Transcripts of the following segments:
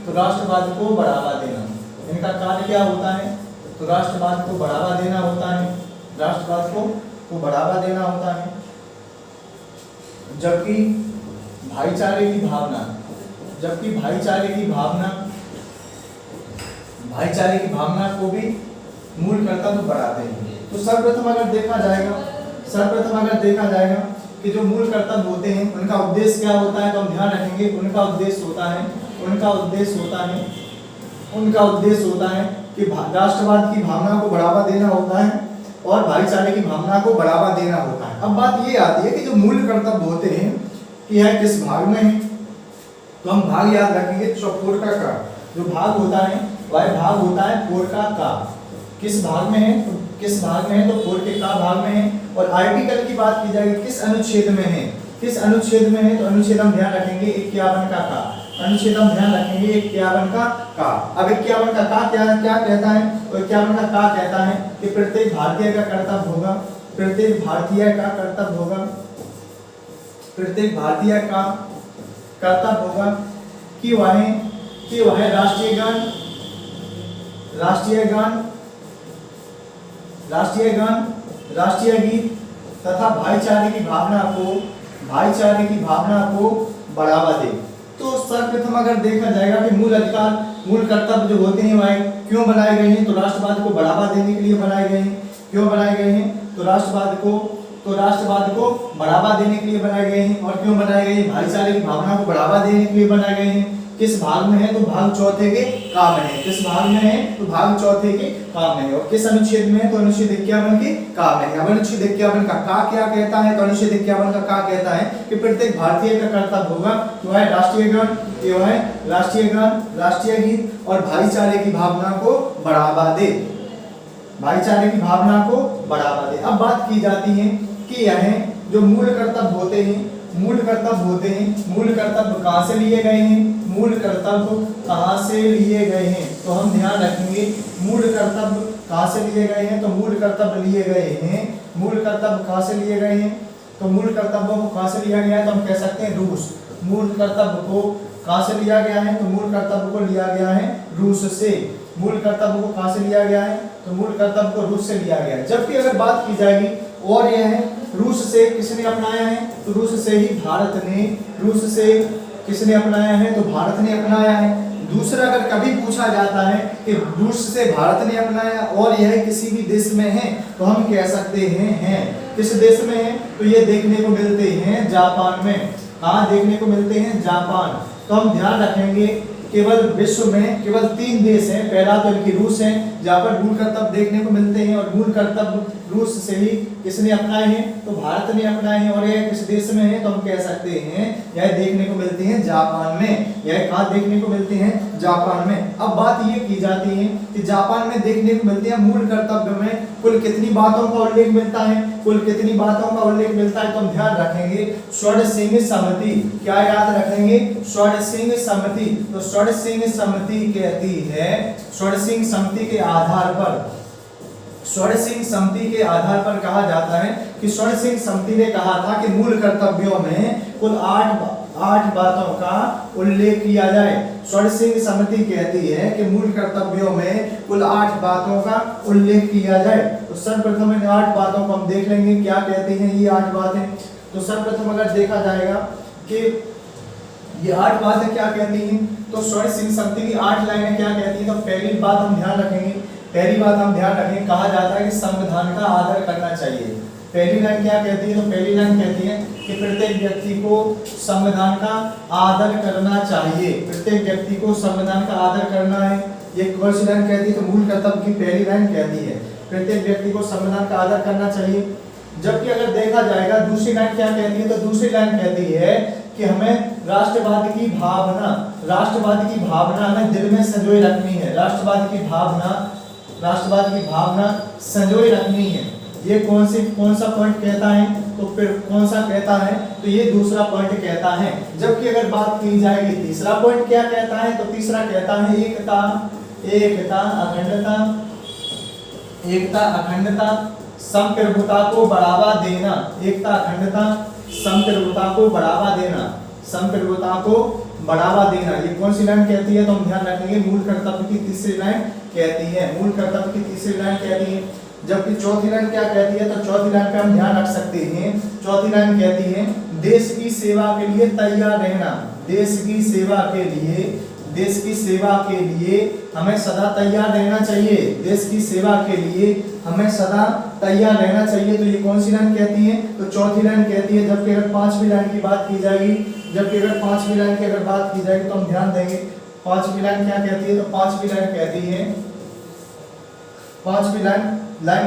तो राष्ट्रवाद को बढ़ावा देना। इनका कार्य क्या होता है? तो राष्ट्रवाद को बढ़ावा देना होता है, राष्ट्रवाद को बढ़ावा देना होता है। जबकि भाईचारे की भावना, जबकि भाईचारे की भावना को भी मूल कर्तव्य बढ़ाते हैं। तो सर्वप्रथम अगर देखा जाएगा कि जो मूल कर्तव्य होते हैं उनका उद्देश्य क्या होता है, तो हम ध्यान रखेंगे उनका उद्देश्य होता है कि राष्ट्रवाद की भावना को बढ़ावा देना होता है और भाईचारे की भावना को बढ़ावा देना होता है। अब बात ये आती है कि जो मूल कर्तव्य होते हैं कि यह किस भाग में है, तो हम भाग याद रखेंगे पोरका का जो भाग होता है वह भाग होता है पोरका का। किस भाग में है? तो पोर के का भाग में है। और आर्टिकल की बात की जाएगी किस अनुच्छेद में है, तो अनुच्छेद हम ध्यान रखेंगे 51 का का। अनुच्छेद हम ध्यान रखेंगे 51 का का। अब 51 का का क्या कहता है? तो 51 का का कहता है कि प्रत्येक भारतीय का कर्तव्य होगा, प्रत्येक भारतीय का कर्तव्य होगा कि वह राष्ट्रीय गीत तथा भाईचारे की भावना को बढ़ावा दे। तो सर्वप्रथम अगर देखा जाएगा कि मूल कर्तव्य जो होते हैं वह क्यों बनाए गए हैं, तो राष्ट्रवाद को बढ़ावा देने के लिए बनाए गए हैं। क्यों बनाए गए हैं? तो राष्ट्रवाद को बढ़ावा देने के लिए बनाए गए हैं। और क्यों बनाए गए हैं? भाईचारे की भावना को बढ़ावा देने के लिए बनाए गए हैं। किस भाग में है? तो भाग चौथे के का में है। किस भाग में है? तो भाग चौथे के का में है। और किस अनुच्छेद में है? तो अनुच्छेद 51 के का में है। अब अनुच्छेद 51 का क्या कहता है? तो अनुच्छेद 51 का कहता है कि प्रत्येक भारतीय का कर्तव्य होगा कि वह राष्ट्रीय गान, राष्ट्रीय गीत और भाईचारे की भावना को बढ़ावा दे। अब बात की जाती है कि यह जो मूल कर्तव्य होते हैं मूल कर्तव्य कहाँ से लिए गए हैं? तो हम ध्यान रखेंगे मूल कर्तव्य कहाँ से लिए गए हैं? तो मूल कर्तव्य कहाँ से लिए गए हैं? तो मूल कर्तव्यों को कहाँ से लिया गया है? तो हम कह सकते हैं रूस। मूल कर्तव्य को कहाँ से लिया गया है? तो मूल कर्तव्य को लिया गया है रूस से। मूल कर्तव्य को कहाँ से लिया गया है? तो मूल कर्तव्य को रूस से लिया गया है। जबकि अगर बात की जाएगी और यह है रूस से किसने अपनाया है? तो रूस से ही भारत ने। रूस से किसने अपनाया है? तो भारत ने अपनाया है। दूसरा अगर कभी पूछा जाता है कि रूस से भारत ने अपनाया और यह किसी भी देश में है, तो हम कह सकते हैं किस देश में है? तो ये देखने को मिलते हैं जापान में। कहाँ देखने को मिलते हैं? जापान। तो हम ध्यान रखेंगे केवल विश्व में केवल 3 देश हैं। पहला तो इनकी रूस है जहाँ पर मूल कर्तव्य देखने को मिलते हैं और मूल कर्तव्य रूस से ही किसने अपनाए हैं? तो भारत ने अपनाए हैं। और यह किस देश में है? तो हम कह सकते हैं यह देखने को मिलते हैं जापान में। यह कहाँ देखने को मिलते हैं? जापान में। अब बात ये की जाती है कि जापान में देखने को मिलते हैं मूल कर्तव्य में कुल कितनी बातों का उल्लेख मिलता है? तो हम ध्यान रखेंगे षोडशिंग संहिता। क्या याद रखेंगे? षोडशिंग संहिता। तो षोडशिंग संहिता कहती है षोडशिंग संहिता के आधार पर कहा जाता है कि षोडशिंग संहिता ने कहा था कि मूल कर्तव्यों में कुल 8 बातों का उल्लेख किया जाए। षोडशिंग संहिता कहती है कि मूल कर्तव्यों में कुल 8 बातों का उल्लेख किया जाए। तो सर्वप्रथम इन 8 बातों को हम देख लेंगे क्या कहती हैं ये 8 बातें। तो सर्वप्रथम अगर देखा जाएगा कि ये 8 बातें क्या कहती हैं, तो षोडशिंग संहिता की 8 लाइनें क्या कहती हैं। तो पहली बात हम ध्यान रखेंगे कहा जाता है कि संविधान का आदर करना चाहिए। पहली लाइन क्या कहती है? तो पहली लाइन कहती है कि प्रत्येक व्यक्ति को संविधान का आदर करना चाहिए। प्रत्येक व्यक्ति को संविधान का आदर करना है। ये कौन सी लाइन कहती है? तो मूल कर्तव्य की पहली लाइन कहती है प्रत्येक व्यक्ति को संविधान का आदर करना चाहिए। जबकि अगर देखा जाएगा दूसरी लाइन क्या कहती है? तो दूसरी लाइन कहती है कि हमें राष्ट्रवाद की भावना हमें दिल में संजोए रखनी है। राष्ट्रवाद की भावना संजोए रखनी है। ये कौन सा पॉइंट कहता है? तो फिर कौन सा कहता है? तो ये दूसरा पॉइंट कहता है। जबकि अगर बात की जाएगी तीसरा पॉइंट क्या कहता है? तो तीसरा कहता है एकता अखंडता संप्रभुता को बढ़ावा देना। एकता अखंडता संप्रभुता को बढ़ावा देना, ये कौन सी लाइन कहती है? तो हम ध्यान रखेंगे मूल कर्तव्य की तीसरी लाइन कहती है, मूल कर्तव्य की तीसरी लाइन कहती है। जबकि चौथी लाइन क्या कहती है? तो चौथी लाइन पे हम ध्यान रख सकते हैं, चौथी लाइन कहती है देश की सेवा के लिए तैयार रहना, देश की सेवा के लिए, देश की सेवा के लिए हमें सदा तैयार रहना चाहिए, देश की सेवा के लिए हमें सदा तैयार रहना चाहिए। तो ये कौन सी लाइन कहती है? तो चौथी लाइन कहती है। जबकि अगर पांचवी लाइन की बात की जाएगी, जबकि अगर पांचवी लाइन की अगर बात की जाएगी तो हम ध्यान देंगे पांचवी लाइन क्या कहती है? तो पांचवी लाइन कहती है, पांचवी लाइन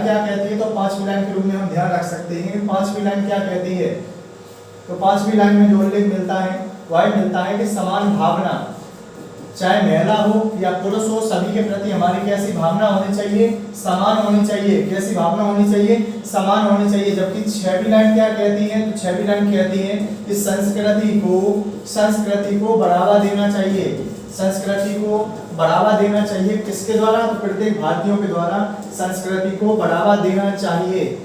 क्या कहती है? तो पांचवी लाइन के रूप में हम ध्यान रख सकते हैं पांचवी लाइन क्या कहती है। तो पांचवी लाइन में जो उल्लेख मिलता है वह मिलता है कि समान भावना, चाहे महिला हो या पुरुष हो, सभी के प्रति हमारी कैसी भावना होनी चाहिए? समान होनी चाहिए। कैसी भावना होनी चाहिए? समान होनी चाहिए। जबकि छठवीं लाइन क्या कहती है? तो छठवीं लाइन कहती है कि संस्कृति को बढ़ावा देना चाहिए, संस्कृति को बढ़ावा देना चाहिए। किसके द्वारा? तो प्रत्येक भारतीयों के द्वारा संस्कृति को बढ़ावा देना चाहिए,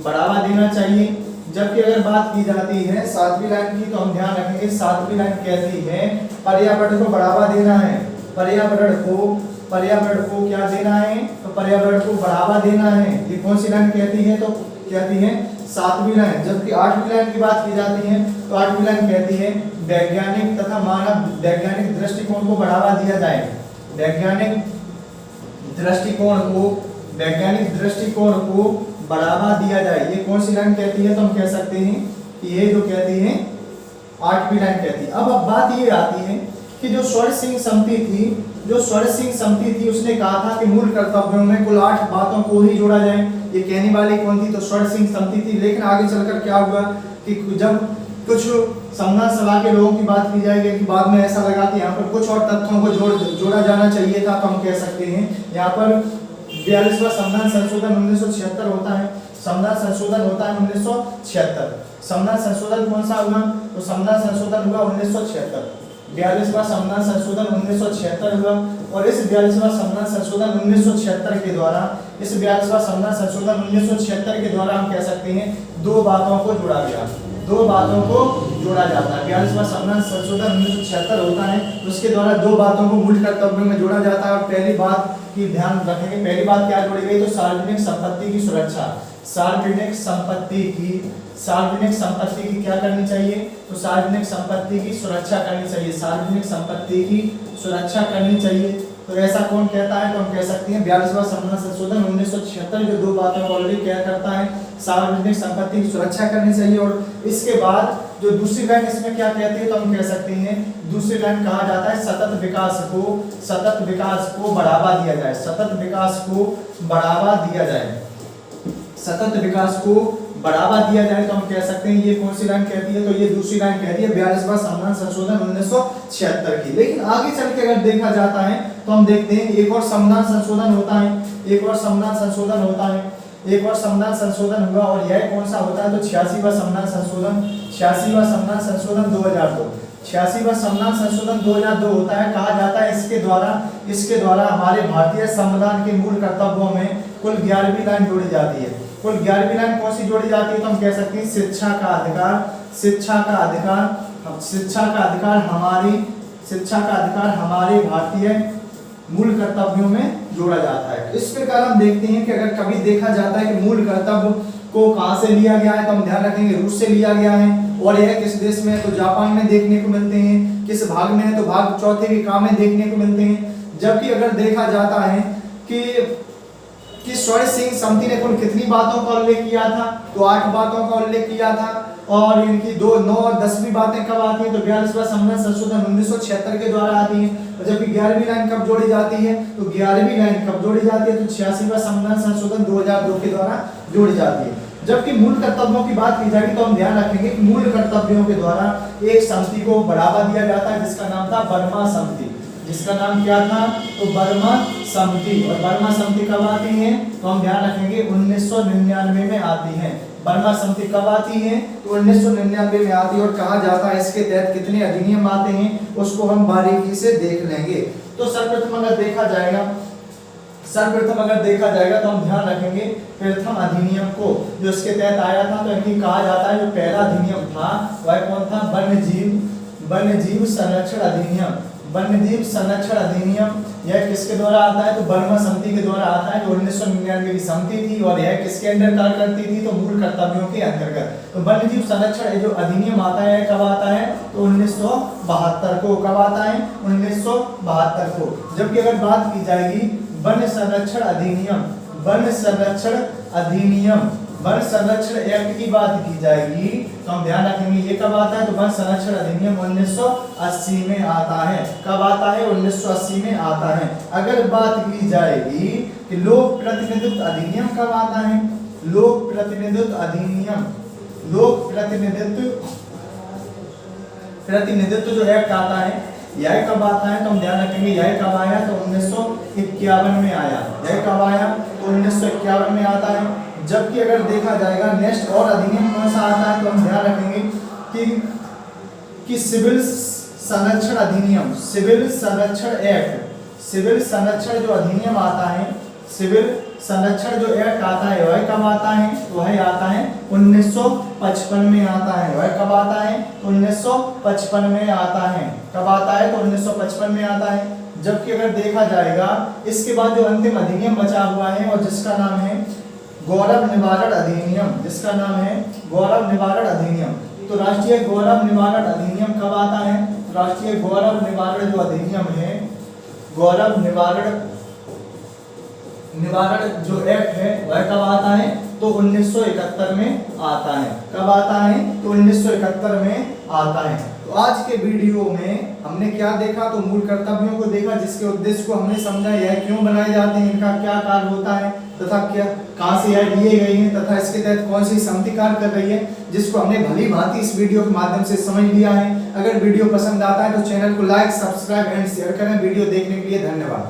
बढ़ावा देना चाहिए। जबकि अगर बात की जाती है सातवीं लाइन की तो हम ध्यान रखेंगे सातवीं लाइन कहती है पर्यावरण को बढ़ावा देना है, पर्यावरण को क्या देना है? तो पर्यावरण को बढ़ावा देना है। ये कौन सी लाइन कहती है? तो कहती है सातवीं लाइन। जबकि आठवीं लाइन की बात की जाती है तो आठवीं लाइन कहती है वैज्ञानिक तथा मानव वैज्ञानिक दृष्टिकोण को बढ़ावा दिया जाए, वैज्ञानिक दृष्टिकोण को बढ़ावा दिया जाए। ये कौन सी लाइन कहती है? तो हम कह सकते हैं कि ये जो कहती है आठवीं लाइन कहती है। अब बात ये आती है कि जो स्वर्ण सिंह समिति थी उसने कहा था कि मूल कर्तव्यों में कुल 8 बातों को ही जोड़ा जाए। ये कहने वाली कौन थी? तो स्वर्ण सिंह समिति थी। लेकिन आगे चलकर क्या हुआ कि जब कुछ संविधान सभा के लोगों की बात की जाएगी कि बाद में ऐसा लगा कि यहाँ पर कुछ और तथ्यों को जोड़ा जाना चाहिए था, तो हम कह सकते हैं यहाँ पर 42वां संविधान संशोधन 1976 होता है, संविधान संशोधन होता है 1976। संविधान संशोधन कौन सा हुआ? तो संविधान संशोधन हुआ 1976, 42वां संविधान संशोधन 1976 हुआ। और इस 42वां संविधान संशोधन 1976 के द्वारा, इस 42वां संविधान संशोधन 1976 के द्वारा हम कह सकते हैं 2 बातों को जोड़ा गया, 2 बातों को जोड़ा जाता है। 42वां संविधान संशोधन 1976 होता है, उसके द्वारा 2 बातों को मूल कर्तव्यों में जोड़ा जाता है। और पहली बात की ध्यान रखेंगे, पहली बात क्या जोड़ी गई? तो सार्वजनिक संपत्ति की सुरक्षा, सार्वजनिक संपत्ति की क्या करनी चाहिए? तो सार्वजनिक संपत्ति की सुरक्षा करनी चाहिए, सार्वजनिक संपत्ति की सुरक्षा करनी चाहिए। तो ऐसा कौन कहता है? तो हम कह सकते हैं 42वां संविधान संशोधन 1976 जो 2 बातों को ऑलरेडी क्या करता है? सार्वजनिक संपत्ति की सुरक्षा करनी चाहिए। और इसके बाद जो दूसरी लाइन इसमें क्या कहती है? तो हम कह सकते हैं दूसरी लाइन कहा जाता है सतत विकास को बढ़ावा दिया जाए, सतत विकास को बढ़ावा दिया जाए, सतत विकास को बढ़ावा दिया जाए। तो हम कह सकते हैं ये कौन सी लाइन कहती है? तो ये दूसरी लाइन कहती है 42वां संविधान संशोधन 1976 की। लेकिन आगे चल के अगर देखा जाता है तो हम देखते हैं एक और संविधान संशोधन होता है, एक और संविधान संशोधन होता है, एक और संविधान संशोधन हुआ। और यह कौन सा होता है? तो 86वां संविधान संशोधन, 86वां संविधान संशोधन 2002, 86वां संविधान संशोधन 2002 होता है। कहा जाता है इसके द्वारा हमारे भारतीय संविधान के मूल कर्तव्यों में कुल 11वीं लाइन जोड़ी जाती है। कुल 11वीं लाइन कौन सी जोड़ी जाती है? तो हम कह सकते हैं शिक्षा का अधिकार हमारे भारतीय मूल कर्तव्यों में जोड़ा जाता है। इस प्रकार हम देखते हैं कि अगर कभी देखा जाता है कि मूल कर्तव्य को कहां से लिया गया है, तो हम ध्यान रखेंगे रूस से लिया गया है। और यह किस देश में है? तो जापान में देखने को मिलते हैं। किस भाग में है? तो भाग चौथे के काम में देखने को मिलते हैं। जबकि अगर देखा जाता है कि स्वर्ण सिंह समिति ने कुल कितनी बातों का उल्लेख किया था? तो 8 बातों का उल्लेख किया था। और इनकी 2, 9 और 10वीं बातें कब आती हैं? तो 42वां संविधान संशोधन 1976 के द्वारा आती हैं। और जबकि 11वीं लाइन कब जोड़ी जाती है? तो 11वीं लाइन कब जोड़ी जाती है? तो 86वां संविधान संशोधन 2002 के द्वारा जोड़ी जाती है। जबकि मूल कर्तव्यों की बात की जाएगी तो हम ध्यान रखेंगे कि मूल कर्तव्यों के द्वारा एक समिति को बढ़ावा दिया जाता है जिसका नाम था बर्मा समिति। जिसका नाम क्या था? तो बर्मा समिति। और बर्मा समिति कब आती है? तो हम ध्यान रखेंगे 1999 में आती है। बर्मा समिति कब आती है? तो 1999 में आती है। और कहा जाता है इसके तहत कितने अधिनियम आते हैं उसको हम बारीकी से देख लेंगे। तो सर्वप्रथम अगर देखा जाएगा तो हम ध्यान रखेंगे प्रथम अधिनियम को जो इसके तहत आया था। तो इनकी कहा जाता है जो पहला अधिनियम था वह कौन था? वन्यजीव संरक्षण अधिनियम। वन्यजीव संरक्षण अधिनियम यह किसके द्वारा आता है? तो बर्मा समिति के द्वारा आता है, जो 1999 की समिति थी, और यह किसके अंडर कार्य करती थी? तो मूल कर्तव्यों के अंतर्गत। तो वन्यजीव संरक्षण जो अधिनियम आता है कब आता है? तो 1972 को। कब आता है? 1972 को। जबकि अगर बात की जाएगी वन संरक्षण अधिनियम, वन संरक्षण अधिनियम, वन संरक्षण एक्ट की बात की जाएगी तो हम ध्यान रखेंगे ये कब आता है? तो वन संरक्षण अधिनियम 1980 में आता है। कब आता है? 1980 में आता है। अगर बात की जाएगी कि लोक प्रतिनिधित्व अधिनियम कब आता है? लोक प्रतिनिधित्व अधिनियम, लोक प्रतिनिधित्व जो एक्ट आता है यह कब आता है? तो हम ध्यान रखेंगे यह कब आया? तो 1951 में आया। यह कब आया? तो 1951 में आता है। जबकि अगर देखा जाएगा नेक्स्ट और अधिनियम कौन सा आता है? तो हम ध्यान रखेंगे कि सिविल संरक्षण अधिनियम, सिविल संरक्षण एक्ट, सिविल संरक्षण जो अधिनियम आता है, सिविल संरक्षण जो एक्ट आता है वह कब आता है? वह आता है 1955 में आता है। वह कब आता है? 1955 में आता है। कब आता है? तो 1955 में आता है। जबकि अगर देखा जाएगा इसके बाद जो अंतिम अधिनियम बचा हुआ है और जिसका नाम है गौरव निवारण अधिनियम, जिसका नाम है गौरव निवारण अधिनियम। तो राष्ट्रीय गौरव निवारण अधिनियम कब आता है? राष्ट्रीय गौरव निवारण जो अधिनियम है, गौरव निवारण जो एक्ट है वह कब आता है? तो 1971 में आता है। कब आता है? तो 1971 में आता है। तो आज के वीडियो में हमने क्या देखा? तो मूल कर्तव्यों को देखा, जिसके उद्देश्य को हमने समझा, यह क्यों बनाए जाते हैं, इनका क्या कार्य होता है, तथा क्या कहां से यह दिए गए हैं, तथा इसके तहत कौन सी समिति कार्य कर रही है, जिसको हमने भली भांति इस वीडियो के माध्यम से समझ लिया है। अगर वीडियो पसंद आता है तो चैनल को लाइक, सब्सक्राइब एंड शेयर करें। वीडियो देखने के लिए धन्यवाद।